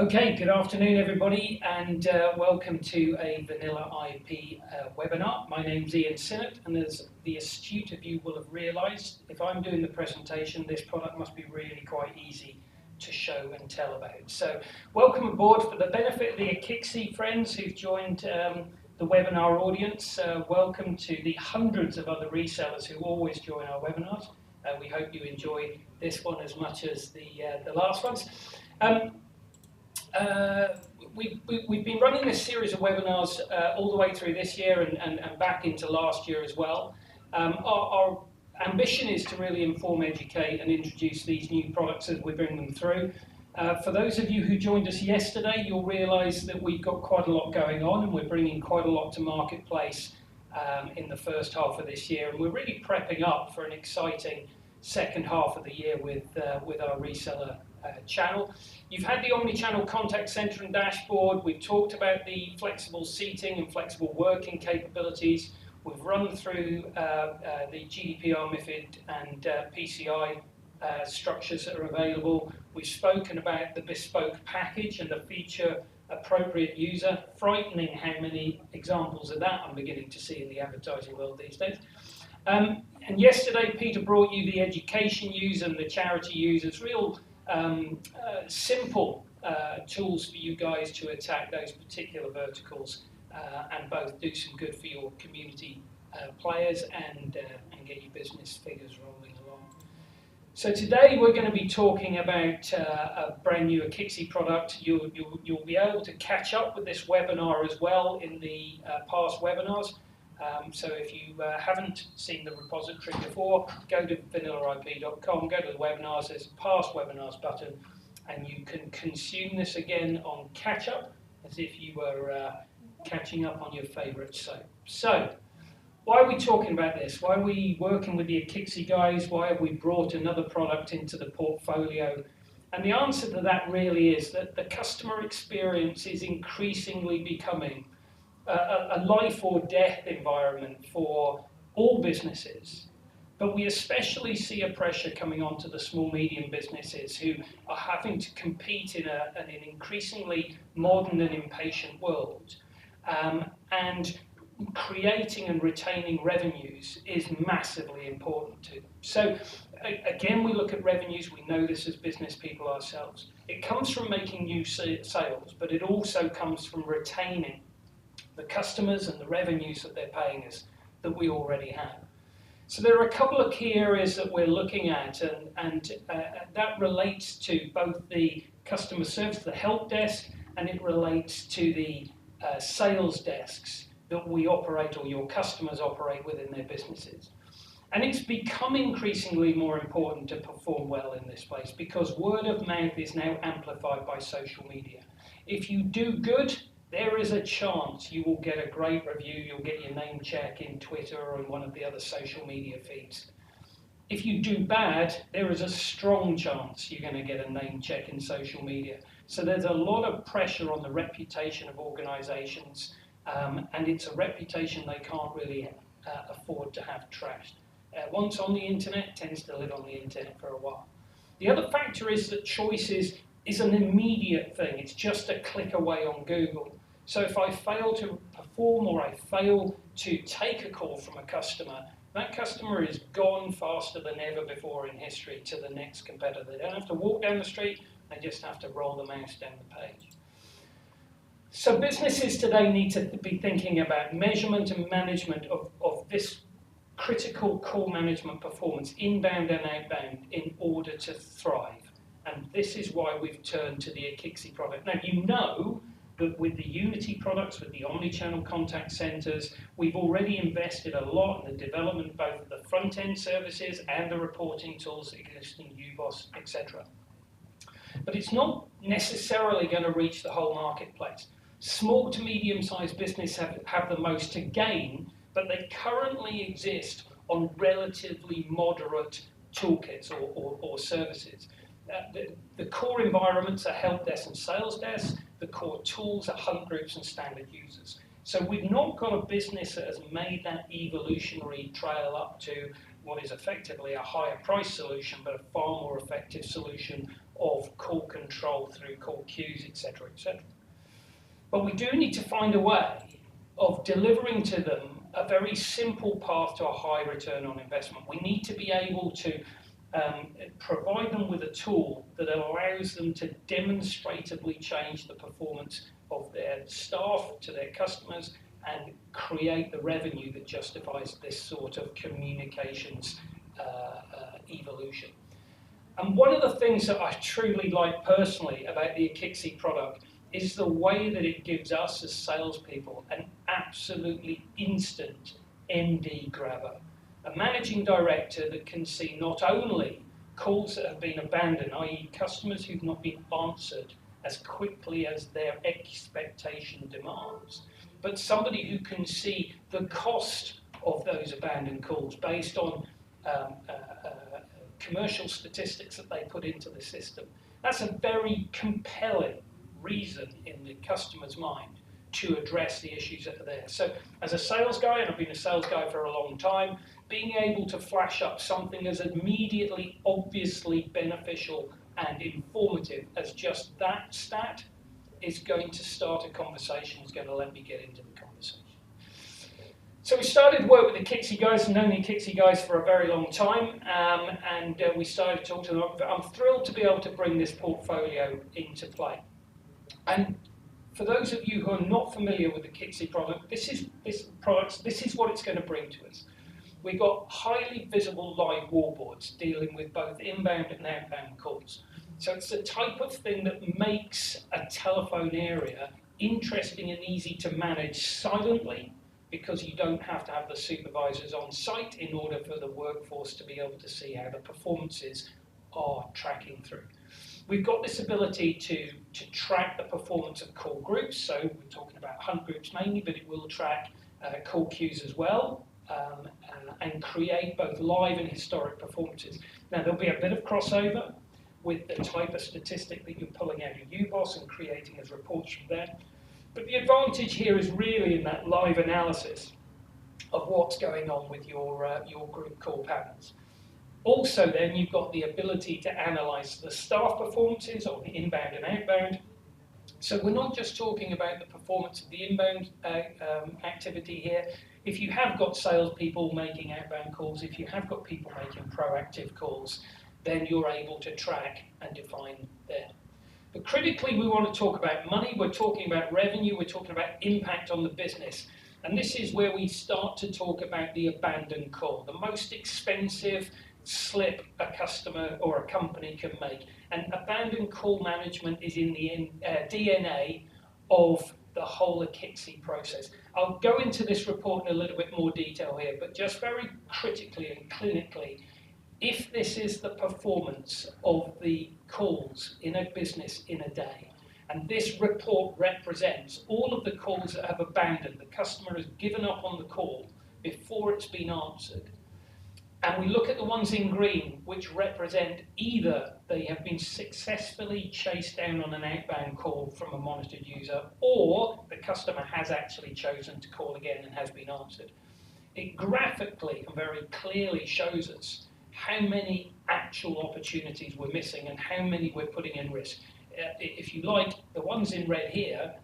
Okay, good afternoon everybody, and welcome to a VanillaIP webinar. My name's Ian Sinnott, and as the astute of you will have realised, if I'm doing the presentation, this product must be really quite easy to show and tell about. So welcome aboard. For the benefit of the Akixi friends who've joined the webinar audience, welcome to the hundreds of other resellers who always join our webinars. We hope you enjoy this one as much as the last ones. We've been running this series of webinars all the way through this year and back into last year as well. Our ambition is to really inform, educate and introduce these new products as we bring them through. For those of you who joined us yesterday, you'll realise that we've got quite a lot going on and we're bringing quite a lot to marketplace in the first half of this year, and we're really prepping up for an exciting second half of the year with our reseller channel. You've had the omni-channel contact center and dashboard. We've talked about the flexible seating and flexible working capabilities. We've run through the GDPR, MiFID and PCI structures that are available. We've spoken about the bespoke package and the feature appropriate user. Frightening how many examples of that I'm beginning to see in the advertising world these days. And yesterday Peter brought you the education use and the charity users, real simple tools for you guys to attack those particular verticals and both do some good for your community players and get your business figures rolling along. So today we're going to be talking about a brand new Akixi product. You'll be able to catch up with this webinar as well in the past webinars. So if you haven't seen the repository before, go to VanillaIP.com, go to the webinars, there's a past webinars button, and you can consume this again on catch up as if you were catching up on your favourite soap. So, why are we talking about this? Why are we working with the Akixi guys? Why have we brought another product into the portfolio? And the answer to that really is that the customer experience is increasingly becoming a life or death environment for all businesses, but we especially see a pressure coming onto the small medium businesses who are having to compete in an increasingly modern and impatient world, and creating and retaining revenues is massively important to them. So again, we look at revenues, we know this as business people ourselves. It comes from making new sales, but it also comes from retaining the customers and the revenues that they're paying us that we already have. So there are a couple of key areas that we're looking at, and that relates to both the customer service, the help desk, and it relates to the sales desks that we operate or your customers operate within their businesses. And it's become increasingly more important to perform well in this place because word of mouth is now amplified by social media. If you do good, there is a chance you will get a great review, you'll get your name check in Twitter or in one of the other social media feeds. If you do bad, there is a strong chance you're going to get a name check in social media. So there's a lot of pressure on the reputation of organisations, and it's a reputation they can't really afford to have trashed. Once on the internet, it tends to live on the internet for a while. The other factor is that choice is an immediate thing. It's just a click away on Google. So if I fail to perform or I fail to take a call from a customer, that customer is gone faster than ever before in history to the next competitor. They don't have to walk down the street, they just have to roll the mouse down the page. So businesses today need to be thinking about measurement and management of this critical call management performance, inbound and outbound, in order to thrive. And this is why we've turned to the Akixi product. Now, you know that with the Unity products, with the omni-channel contact centers, we've already invested a lot in the development both of the front-end services and the reporting tools, existing UBOS, etc. But it's not necessarily going to reach the whole marketplace. Small to medium-sized businesses have the most to gain, but they currently exist on relatively moderate toolkits or services. The core environments are help desk and sales desk. The core tools are hunt groups and standard users. So we've not got a business that has made that evolutionary trail up to what is effectively a higher price solution, but a far more effective solution of call control through call queues, etc., etc. But we do need to find a way of delivering to them a very simple path to a high return on investment. We need to be able to provide them with a tool that allows them to demonstratively change the performance of their staff to their customers and create the revenue that justifies this sort of communications evolution. And one of the things that I truly like personally about the Akixi product is the way that it gives us as salespeople an absolutely instant ND grabber. A managing director that can see not only calls that have been abandoned, i.e. customers who've not been answered as quickly as their expectation demands, but somebody who can see the cost of those abandoned calls based on commercial statistics that they put into the system. That's a very compelling reason in the customer's mind to address the issues that are there. So as a sales guy, and I've been a sales guy for a long time, being able to flash up something as immediately, obviously beneficial and informative as just that stat is going to start a conversation, is going to let me get into the conversation. So we started work with the Akixi guys, and known the Akixi guys for a very long time, and we started to talk to them. I'm thrilled to be able to bring this portfolio into play. And for those of you who are not familiar with the Akixi product, this is what it's going to bring to us. We've got highly visible live wallboards dealing with both inbound and outbound calls. So it's the type of thing that makes a telephone area interesting and easy to manage silently, because you don't have to have the supervisors on site in order for the workforce to be able to see how the performances are tracking through. We've got this ability to track the performance of call groups, so we're talking about hunt groups mainly, but it will track call queues as well, and create both live and historic performances. Now there'll be a bit of crossover with the type of statistic that you're pulling out of UBOS and creating as reports from there. But the advantage here is really in that live analysis of what's going on with your group call patterns. Also then you've got the ability to analyse the staff performances of the inbound and outbound. So we're not just talking about the performance of the inbound activity here. If you have got salespeople making outbound calls, if you have got people making proactive calls, then you're able to track and define there. But critically, we want to talk about money, we're talking about revenue, we're talking about impact on the business. And this is where we start to talk about the abandoned call, the most expensive slip a customer or a company can make. And abandoned call management is in the DNA of the whole Akixi process. I'll go into this report in a little bit more detail here, but just very critically and clinically, if this is the performance of the calls in a business in a day, and this report represents all of the calls that have abandoned, the customer has given up on the call before it's been answered, and we look at the ones in green, which represent either they have been successfully chased down on an outbound call from a monitored user, or the customer has actually chosen to call again and has been answered. It graphically and very clearly shows us how many actual opportunities we're missing and how many we're putting in risk. If you like, the ones in red here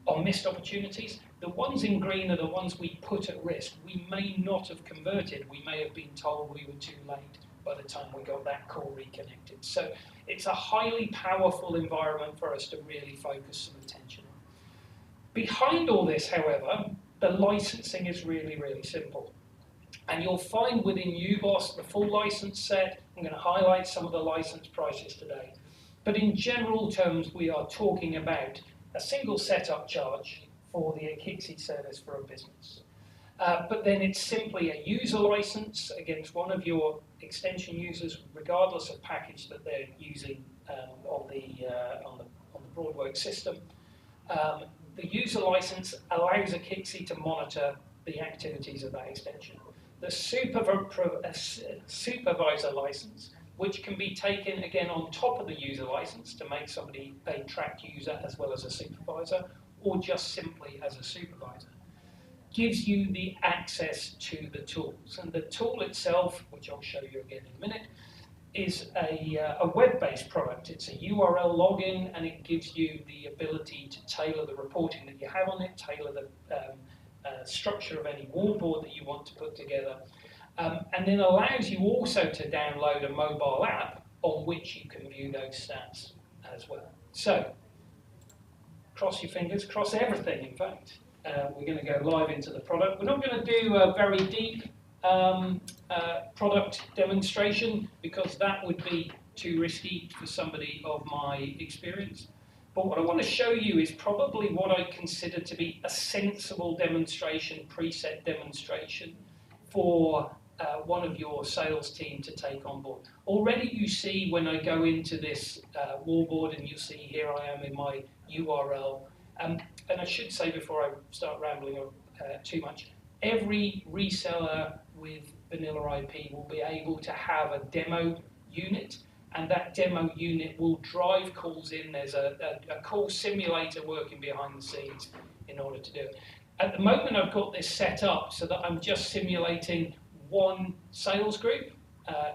are missed opportunities. The ones in green are the ones we put at risk. We may not have converted. We may have been told we were too late by the time we got that call reconnected. So it's a highly powerful environment for us to really focus some attention on. Behind all this, however, the licensing is really, really simple. And you'll find within UBOS the full license set. I'm going to highlight some of the license prices today. But in general terms, we are talking about a single setup charge for the Akixi service for a business. But then it's simply a user license against one of your extension users, regardless of package that they're using on the Broadwork system. The user license allows Akixi to monitor the activities of that extension. The supervisor license, which can be taken again on top of the user license to make somebody a tracked user as well as a supervisor, or just simply as a supervisor. gives you the access to the tools. And the tool itself, which I'll show you again in a minute, is a web-based product. It's a URL login, and it gives you the ability to tailor the reporting that you have on it, tailor the structure of any wallboard that you want to put together, and then allows you also to download a mobile app on which you can view those stats as well. So, cross your fingers, cross everything in fact. We're going to go live into the product. We're not going to do a very deep product demonstration because that would be too risky for somebody of my experience. But what I want to show you is probably what I consider to be a sensible demonstration, preset demonstration for one of your sales team to take on board. Already you see when I go into this wallboard, and you see here I am in my URL, and I should say before I start rambling too much, every reseller with VanillaIP will be able to have a demo unit, and that demo unit will drive calls in. There's a call simulator working behind the scenes in order to do it. At the moment I've got this set up so that I'm just simulating one sales group.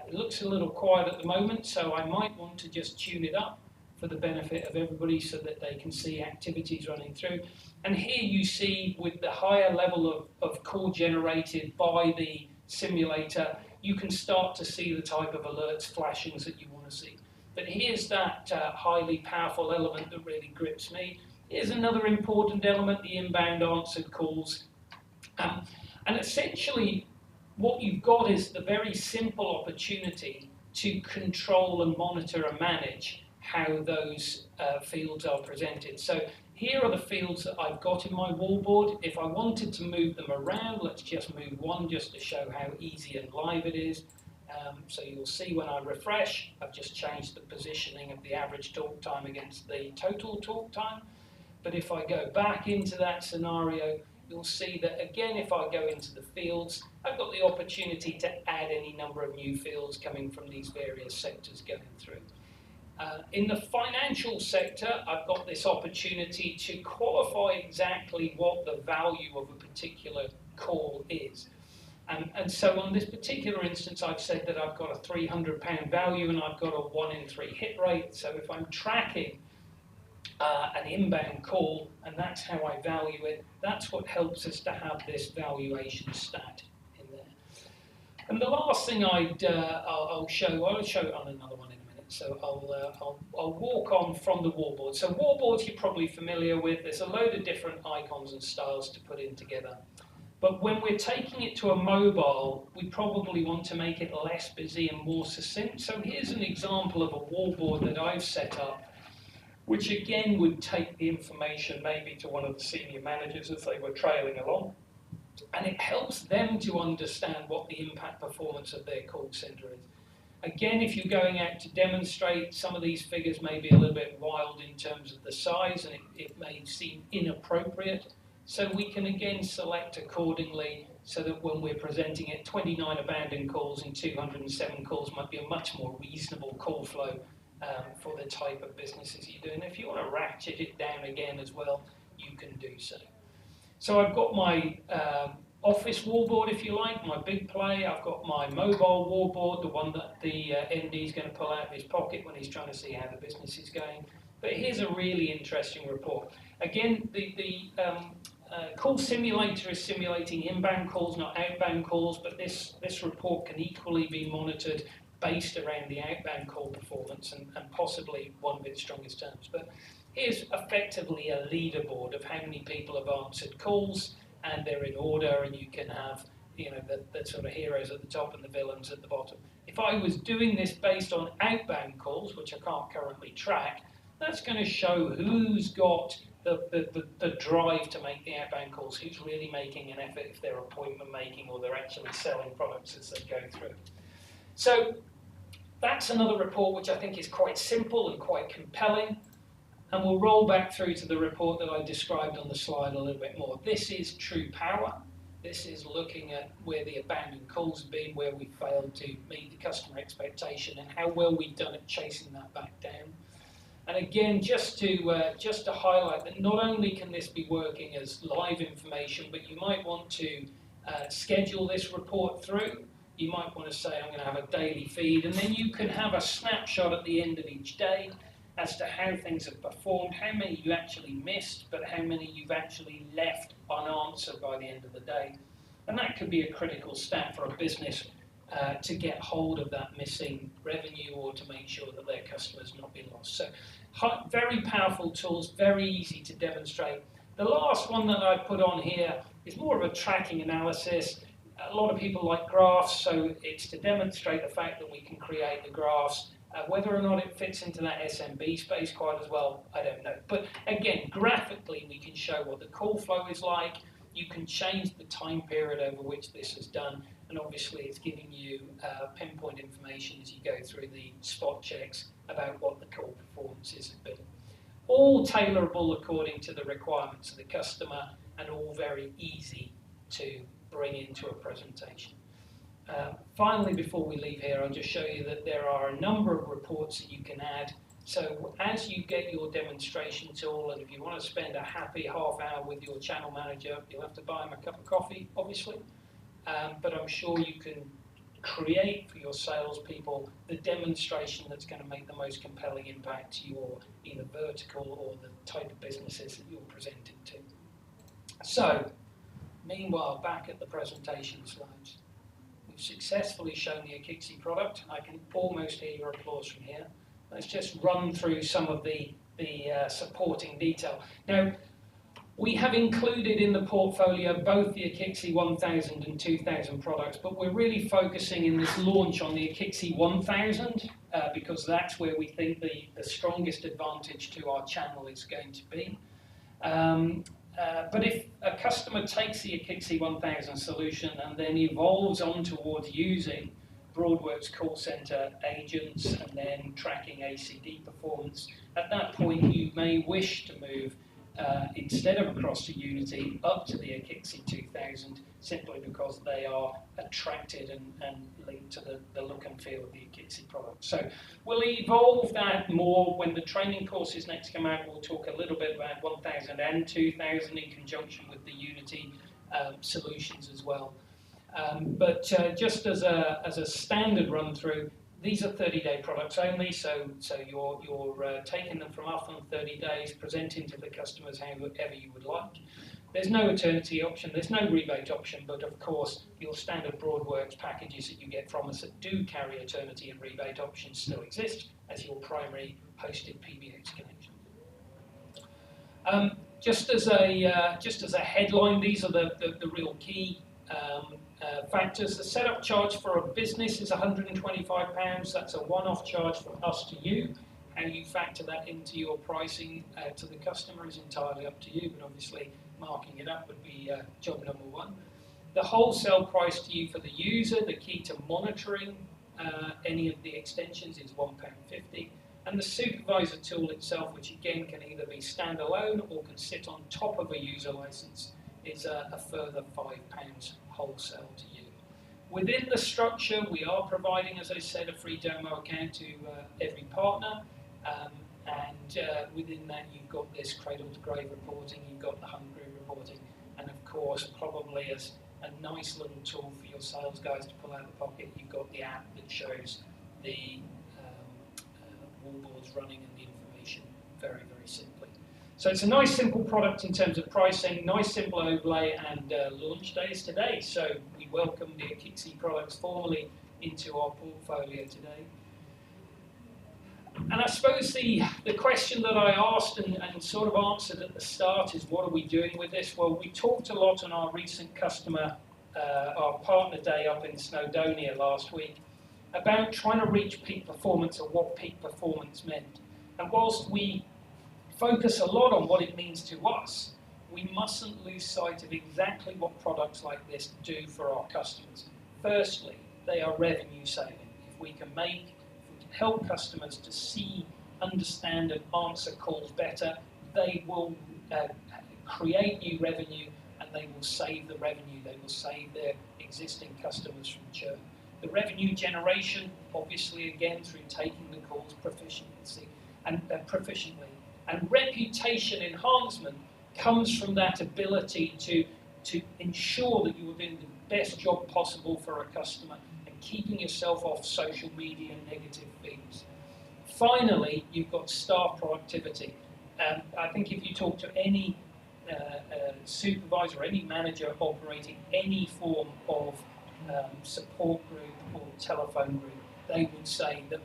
It looks a little quiet at the moment, so I might want to just tune it up for the benefit of everybody so that they can see activities running through. And here you see with the higher level of call generated by the simulator, you can start to see the type of alerts, flashings that you want to see. But here's that highly powerful element that really grips me. Here's another important element, the inbound answered calls. And essentially, what you've got is the very simple opportunity to control and monitor and manage how those fields are presented. So here are the fields that I've got in my wallboard. If I wanted to move them around, let's just move one just to show how easy and live it is. So you'll see when I refresh, I've just changed the positioning of the average talk time against the total talk time. But if I go back into that scenario, you'll see that again, if I go into the fields, I've got the opportunity to add any number of new fields coming from these various sectors going through. In the financial sector, I've got this opportunity to qualify exactly what the value of a particular call is. And so on this particular instance, I've said that I've got a £300 value and I've got a 1 in 3 hit rate. So if I'm tracking an inbound call, and that's how I value it, that's what helps us to have this valuation stat in there. And the last thing I'll show it on another one in a minute. So I'll walk on from the wallboard. So wallboards you're probably familiar with. There's a load of different icons and styles to put in together. But when we're taking it to a mobile, we probably want to make it less busy and more succinct. So here's an example of a wallboard that I've set up, which again would take the information maybe to one of the senior managers as they were trailing along. And it helps them to understand what the impact performance of their call center is. Again, if you're going out to demonstrate, some of these figures may be a little bit wild in terms of the size, and it may seem inappropriate. So we can again select accordingly so that when we're presenting it, 29 abandoned calls and 207 calls might be a much more reasonable call flow for the type of businesses you do. And if you want to ratchet it down again as well, you can do so. So I've got my office wallboard, if you like, my big play. I've got my mobile wallboard, the one that the MD is going to pull out of his pocket when he's trying to see how the business is going. But here's a really interesting report. Again, the call simulator is simulating inbound calls, not outbound calls, but this report can equally be monitored based around the outbound call performance and possibly one of its strongest terms. But here's effectively a leaderboard of how many people have answered calls, and they're in order, and you can have the sort of heroes at the top and the villains at the bottom. If I was doing this based on outbound calls, which I can't currently track, that's going to show who's got the drive to make the outbound calls, who's really making an effort if they're appointment making or they're actually selling products as they go through. So that's another report which I think is quite simple and quite compelling. And we'll roll back through to the report that I described on the slide a little bit more. This is true power. This is looking at where the abandoned calls have been, where we failed to meet the customer expectation, and how well we've done at chasing that back down. And again, just to highlight that not only can this be working as live information, but you might want to schedule this report through. You might want to say, I'm going to have a daily feed, and then you can have a snapshot at the end of each day as to how things have performed, how many you actually missed, but how many you've actually left unanswered by the end of the day. And that could be a critical stat for a business to get hold of that missing revenue or to make sure that their customers not been lost. So very powerful tools, very easy to demonstrate. The last one that I put on here is more of a tracking analysis. A lot of people like graphs, so it's to demonstrate the fact that we can create the graphs. Whether or not it fits into that SMB space quite as well, I don't know. But again, graphically, we can show what the call flow is like. You can change the time period over which this is done. And obviously, it's giving you pinpoint information as you go through the spot checks about what the call performances have been. All tailorable according to the requirements of the customer and all very easy to bring into a presentation. Finally, before we leave here, I'll just show you that there are a number of reports that you can add. So as you get your demonstration tool, and if you want to spend a happy half hour with your channel manager, you'll have to buy him a cup of coffee, obviously. But I'm sure you can create for your salespeople the demonstration that's going to make the most compelling impact to your either vertical or the type of businesses that you're presenting to. So, meanwhile, back at the presentation slides. We've successfully shown the Akixi product. I can almost hear your applause from here. Let's just run through some of the supporting detail. Now, we have included in the portfolio both the Akixi 1000 and 2000 products, but we're really focusing in this launch on the Akixi 1000 because that's where we think the strongest advantage to our channel is going to be. But if a customer takes the Akixi 1000 solution and then evolves on towards using Broadworks call center agents and then tracking ACD performance, at that point you may wish to move instead of across to Unity up to the Akixi 2000 simply because they are attracted and linked to the look and feel of the Akixi product. So we'll evolve that more when the training courses next come out. We'll talk a little bit about 1000 and 2000 in conjunction with the Unity solutions as well. But just as a standard run through, these are 30-day products only, so you're taking them from us on 30 days, presenting to the customers however you would like. There's no eternity option, there's no rebate option, but of course your standard Broadworks packages that you get from us that do carry eternity and rebate options still exist as your primary hosted PBX connection. Just as a headline, these are the real key factors. The setup charge for a business is £125. That's a one-off charge from us to you. How you factor that into your pricing to the customer is entirely up to you, but obviously marking it up would be job number one. The wholesale price to you for the user, the key to monitoring any of the extensions is £1.50. And the supervisor tool itself, which again can either be standalone or can sit on top of a user license, is a further £5 wholesale to you. Within the structure, we are providing, as I said, a free demo account to every partner. And within that, you've got this cradle to grave reporting, you've got the hungry reporting, and of course, probably as a nice little tool for your sales guys to pull out of the pocket, you've got the app that shows the wallboards running and the information very, very simply. So it's a nice simple product in terms of pricing, nice simple overlay, and launch day is today. So we welcome the Akixi products formally into our portfolio today. And I suppose the question that I asked and sort of answered at the start is, what are we doing with this? Well, we talked a lot on our recent customer, our partner day up in Snowdonia last week, about trying to reach peak performance or what peak performance meant. And whilst we focus a lot on what it means to us, we mustn't lose sight of exactly what products like this do for our customers. Firstly, they are revenue saving. If we can help customers to see, understand and answer calls better, they will create new revenue and they will save the revenue, they will save their existing customers from churn. The revenue generation, obviously again through taking the calls, proficiency, and proficiently. And reputation enhancement comes from that ability to ensure that you are doing the best job possible for a customer and keeping yourself off social media and negative feeds. Finally, you've got staff productivity. I think if you talk to any supervisor, any manager operating any form of support group or telephone group, they would say that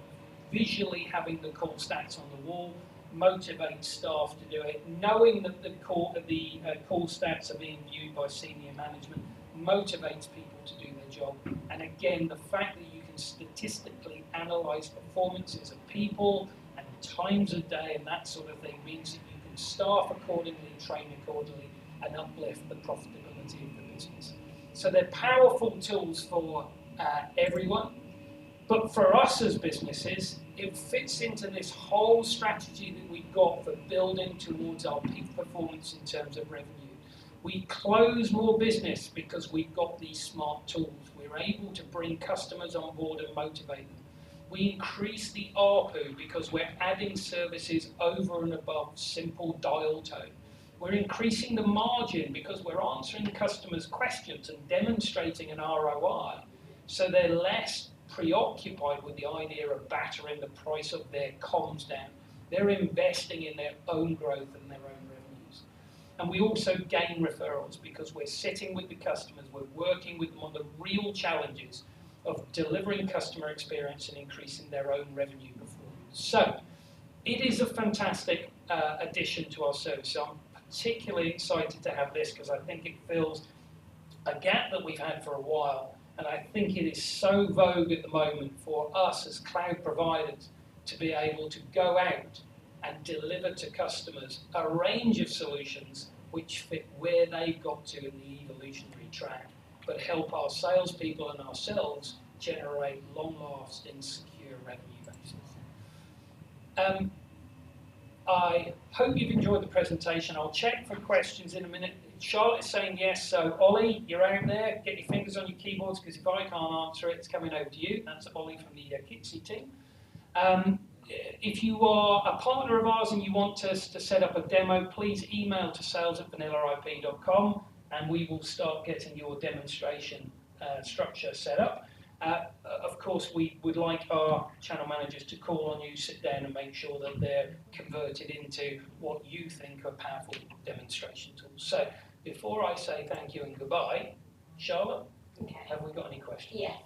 visually having the call stats on the wall motivates staff to do it. Knowing that the call stats are being viewed by senior management motivates people to do their job. And again, the fact that you can statistically analyse performances of people and times of day and that sort of thing means that you can staff accordingly, train accordingly, and uplift the profitability of the business. So they're powerful tools for everyone. But for us as businesses, it fits into this whole strategy that we've got for building towards our peak performance in terms of revenue. We close more business because we've got these smart tools. We're able to bring customers on board and motivate them. We increase the ARPU because we're adding services over and above simple dial tone. We're increasing the margin because we're answering customers' questions and demonstrating an ROI, so they're less preoccupied with the idea of battering the price of their comms down. They're investing in their own growth and their own revenues. And we also gain referrals because we're sitting with the customers, we're working with them on the real challenges of delivering customer experience and increasing their own revenue performance. So it is a fantastic addition to our service. So I'm particularly excited to have this because I think it fills a gap that we've had for a while. And I think it is so vogue at the moment for us as cloud providers to be able to go out and deliver to customers a range of solutions which fit where they've got to in the evolutionary track, but help our salespeople and ourselves generate long-lasting, secure revenue bases. I hope you've enjoyed the presentation. I'll check for questions in a minute. Charlotte's saying yes, so Ollie, you're out there. Get your fingers on your keyboards, because if I can't answer it, it's coming over to you. That's Ollie from the Akixi team. If you are a partner of ours and you want us to set up a demo, please email to sales@vanillaip.com and we will start getting your demonstration structure set up. Of course, we would like our channel managers to call on you, sit down and make sure that they're converted into what you think are powerful demonstration tools. So before I say thank you and goodbye, Charlotte, have we got any questions? Yes.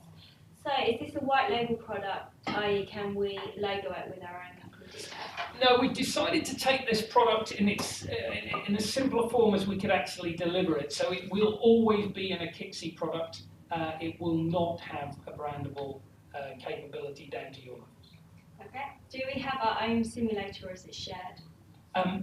So is this a white label product, i.e. can we logo it with our own company details? No, we decided to take this product in its in as simple a form as we could actually deliver it. So it will always be an Akixi product. It will not have a brandable capability down to your levels. Okay. Do we have our own simulator or is it shared?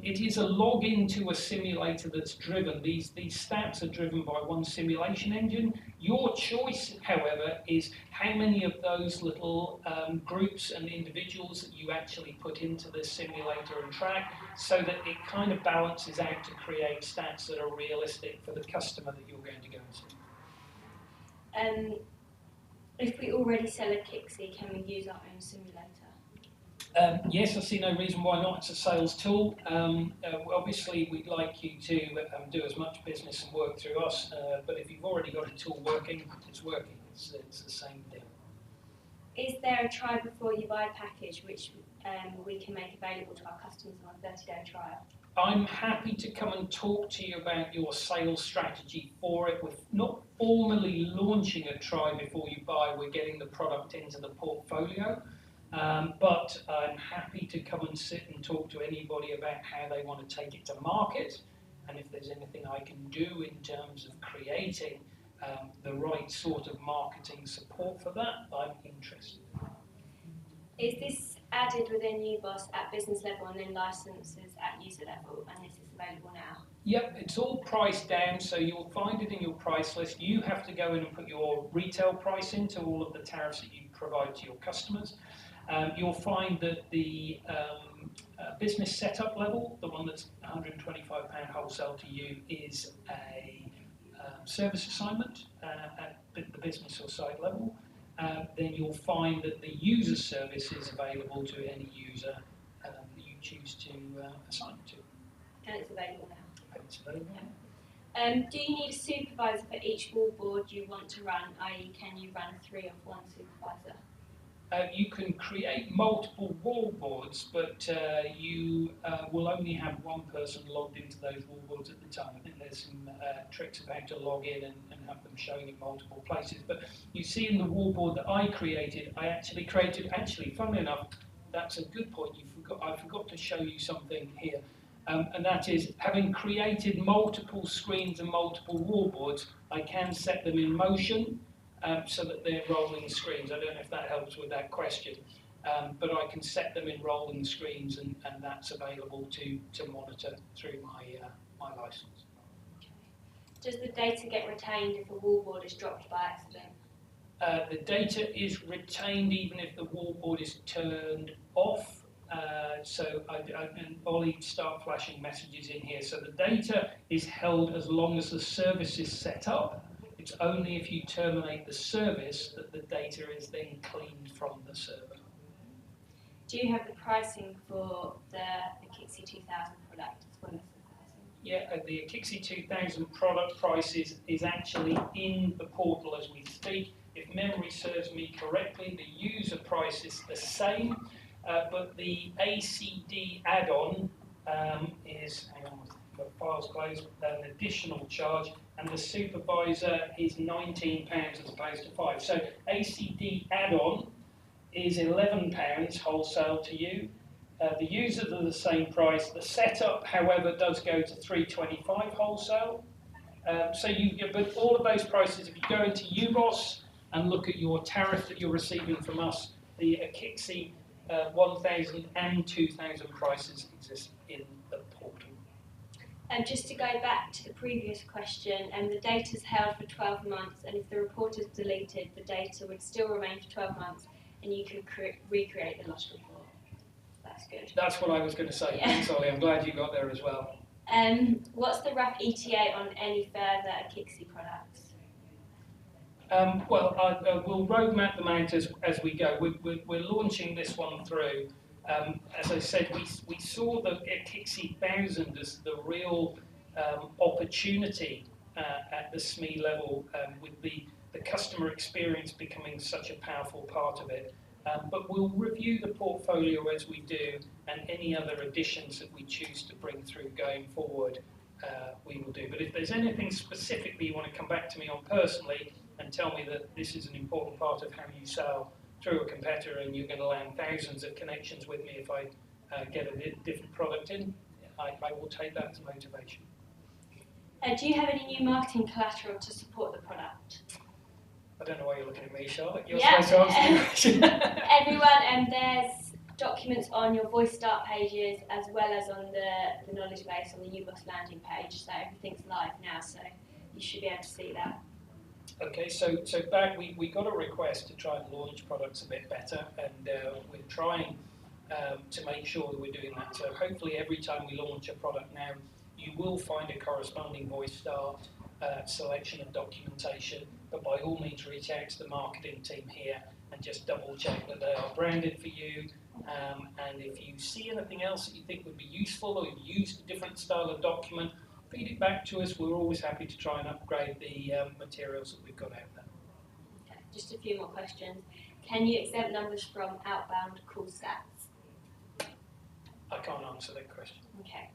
It is a login to a simulator that's driven. These stats are driven by one simulation engine. Your choice, however, is how many of those little groups and individuals that you actually put into the simulator and track, so that it kind of balances out to create stats that are realistic for the customer that you're going to go and see. If we already sell Akixi, can we use our own simulator? Yes, I see no reason why not. It's a sales tool. Obviously, we'd like you to do as much business and work through us, but if you've already got a tool working, it's working. It's the same deal. Is there a try before you buy package which we can make available to our customers on a 30-day trial? I'm happy to come and talk to you about your sales strategy for it. We're not formally launching a try before you buy. We're getting the product into the portfolio. But I'm happy to come and sit and talk to anybody about how they want to take it to market, and if there's anything I can do in terms of creating the right sort of marketing support for that, I'm interested. Is this added within UBOS at business level and then licenses at user level, and this is available now? Yep, it's all priced down, so you'll find it in your price list. You have to go in and put your retail price into all of the tariffs that you provide to your customers. You'll find that the business setup level, the one that's £125 wholesale to you, is a service assignment at the business or site level. Then you'll find that the user service is available to any user that choose to assign it to. And it's available now. And it's available. Do you need a supervisor for each wallboard you want to run, i.e. can you run 3 of one supervisor? You can create multiple wallboards, but you will only have one person logged into those wallboards at the time. I think there's some tricks of how to log in and have them showing in multiple places. But you see in the wallboard that I created, actually, funnily enough, that's a good point. I forgot to show you something here. And that is, having created multiple screens and multiple wallboards, I can set them in motion. So that they're rolling screens. I don't know if that helps with that question, but I can set them in rolling screens, and that's available to monitor through my license. Does the data get retained if a wallboard is dropped by accident? The data is retained even if the wallboard is turned off. And Ollie, start flashing messages in here. So the data is held as long as the service is set up. It's only if you terminate the service that the data is then cleaned from the server. Do you have the pricing for the Akixi 2000 product as well as the 1000? Yeah, the Akixi 2000 product price is actually in the portal as we speak. If memory serves me correctly, the user price is the same, but the ACD add-on is, hang on, the file's closed, an additional charge, and the supervisor is £19 as opposed to £5. So ACD add-on is £11 wholesale to you. The users are the same price. The setup, however, does go to £3.25 wholesale. But all of those prices, if you go into UBOS and look at your tariff that you're receiving from us, the Akixi 1000 and 2000 prices exist in the portal. And just to go back to the previous question, the data is held for 12 months, and if the report is deleted, the data would still remain for 12 months, and you can recreate the lost report. That's good. That's what I was going to say. Yeah. Thanks, Ollie. I'm glad you got there as well. What's the rough ETA on any further Akixi products? We'll roadmap them out as we go. We're launching this one through. As I said, we saw the Akixi 1000 as the real opportunity at the SME level, with the customer experience becoming such a powerful part of it. But we'll review the portfolio as we do, and any other additions that we choose to bring through going forward, we will do. But if there's anything specifically you want to come back to me on personally and tell me that this is an important part of how you sell through a competitor and you're going to land thousands of connections with me if I get a different product in, I will take that as motivation. Do you have any new marketing collateral to support the product? I don't know why you're looking at me, Charlotte. You're Yeah. supposed to answer the question. Everyone, there's documents on your voice start pages as well as on the knowledge base on the UBOS landing page, so everything's live now, so you should be able to see that. Okay, so back we got a request to try and launch products a bit better, and we're trying to make sure that we're doing that. So hopefully every time we launch a product now, you will find a corresponding voice start selection of documentation, but by all means reach out to the marketing team here and just double check that they are branded for you, and if you see anything else that you think would be useful, or you've used a different style of document, feed it back to us. We're always happy to try and upgrade the materials that we've got out there. Okay, just a few more questions. Can you exempt numbers from outbound call stats? I can't answer that question. Okay.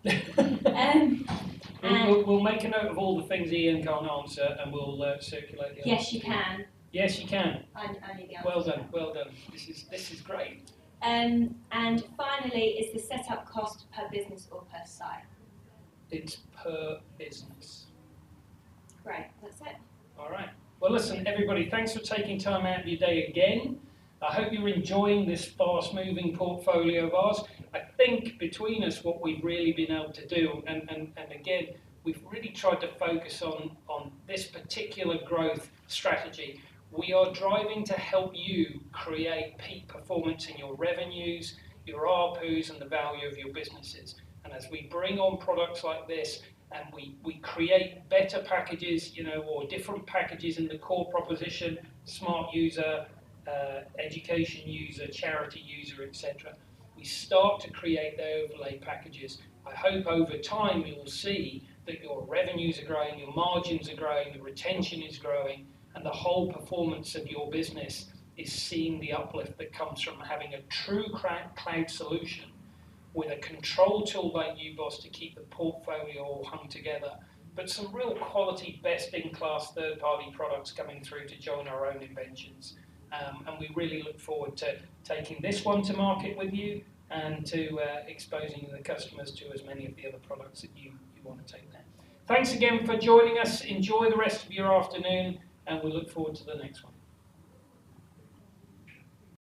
We'll make a note of all the things Ian can't answer, and we'll circulate the Yes, you can. Yes, you can. I need the answer. Well done, well done. This is great. And finally, is the setup cost per business or per site? It's per business. Great, that's it. All right. Well, listen, everybody, thanks for taking time out of your day again. I hope you're enjoying this fast-moving portfolio of ours. I think between us, what we've really been able to do, and again, we've really tried to focus on this particular growth strategy. We are driving to help you create peak performance in your revenues, your ARPUs, and the value of your businesses. And as we bring on products like this, and we create better packages, or different packages in the core proposition, smart user, education user, charity user, etc. We we start to create the overlay packages, I hope over time you will see that your revenues are growing, your margins are growing, your retention is growing, and the whole performance of your business is seeing the uplift that comes from having a true cloud solution with a control tool like UBOS to keep the portfolio all hung together, but some real quality, best-in-class third-party products coming through to join our own inventions. And we really look forward to taking this one to market with you and to exposing the customers to as many of the other products that you want to take there. Thanks again for joining us. Enjoy the rest of your afternoon, and we look forward to the next one.